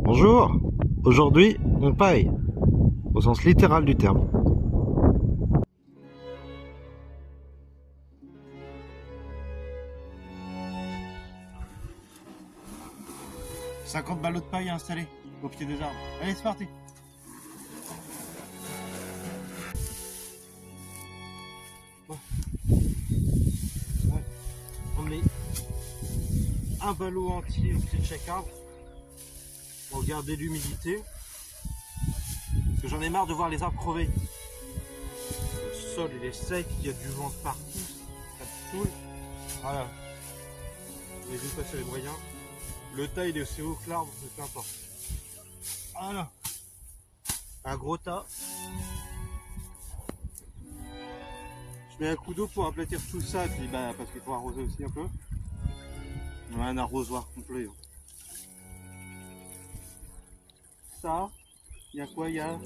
Bonjour, aujourd'hui on paille, au sens littéral du terme. « 50 ballots de paille à installer au pied des arbres. Allez, c'est parti. On met un ballot entier au pied de chaque arbre pour garder l'humidité. Parce que j'en ai marre de voir les arbres crever. Le sol il est sec, il y a du vent partout, ça me saoule. Voilà. J'ai vu passer les moyens. Le tas il est aussi haut que l'arbre, mais peu importe. Voilà. Un gros tas. Je mets un coup d'eau pour aplatir tout ça, et puis bah, parce qu'il faut arroser aussi un peu. On a un arrosoir complet. Ça, il y a quoi? Il y a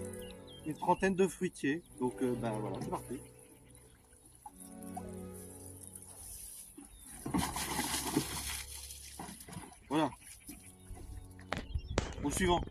une trentaine de fruitiers. Donc bah voilà, c'est parti. Voilà. Au suivant.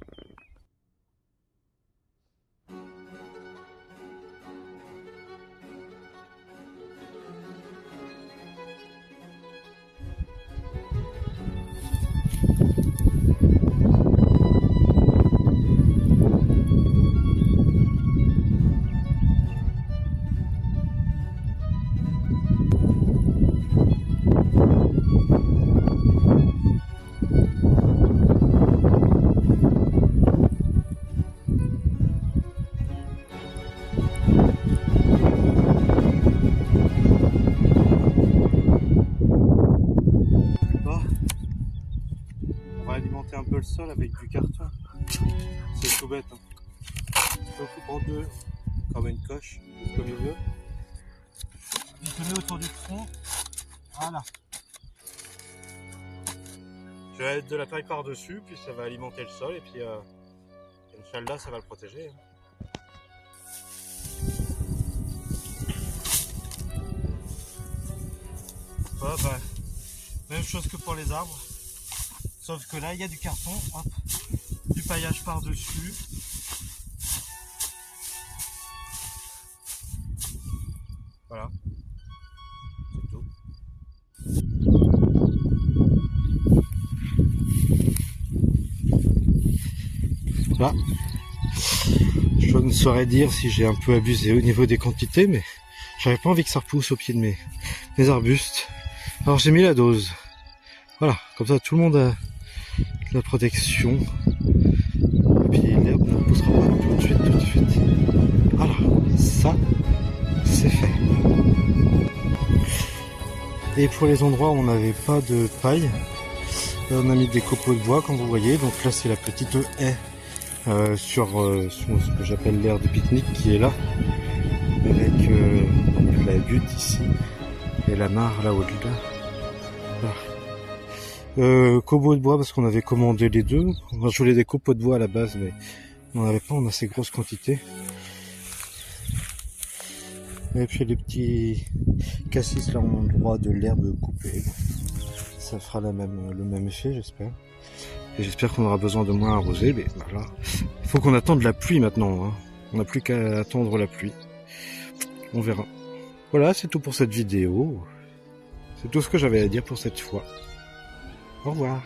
On va alimenter un peu le sol avec du carton. C'est tout bête. Je coupe en deux, comme une coche, jusqu'au milieu. Je te mets autour du tronc. Voilà. Je vais mettre de la paille par-dessus, puis ça va alimenter le sol, et puis Inch'Allah, ça va le protéger. Voilà, bah, même chose que pour les arbres. Sauf que là, il y a du carton, hop, du paillage par-dessus. Voilà, c'est tout. Là, je ne saurais dire si j'ai un peu abusé au niveau des quantités, mais j'avais pas envie que ça repousse au pied de mes arbustes. Alors j'ai mis la dose. Voilà, comme ça tout le monde a la protection. Et puis l'herbe ne poussera pas tout de suite. Voilà, ça c'est fait. Et pour les endroits où on n'avait pas de paille, on a mis des copeaux de bois comme vous voyez. Donc là c'est la petite haie sur ce que j'appelle l'aire de pique-nique qui est là. Avec la butte ici et la mare là au-delà. Copeaux de bois parce qu'on avait commandé les deux. Moi je voulais des copeaux de bois à la base mais on n'avait pas en assez grosse quantité. Et puis les petits cassis là en droit de l'herbe coupée. Ça fera le même effet j'espère. Et j'espère qu'on aura besoin de moins arroser. Mais voilà. Il faut qu'on attende la pluie maintenant. Hein. On n'a plus qu'à attendre la pluie. On verra. Voilà, c'est tout pour cette vidéo. C'est tout ce que j'avais à dire pour cette fois. Au revoir.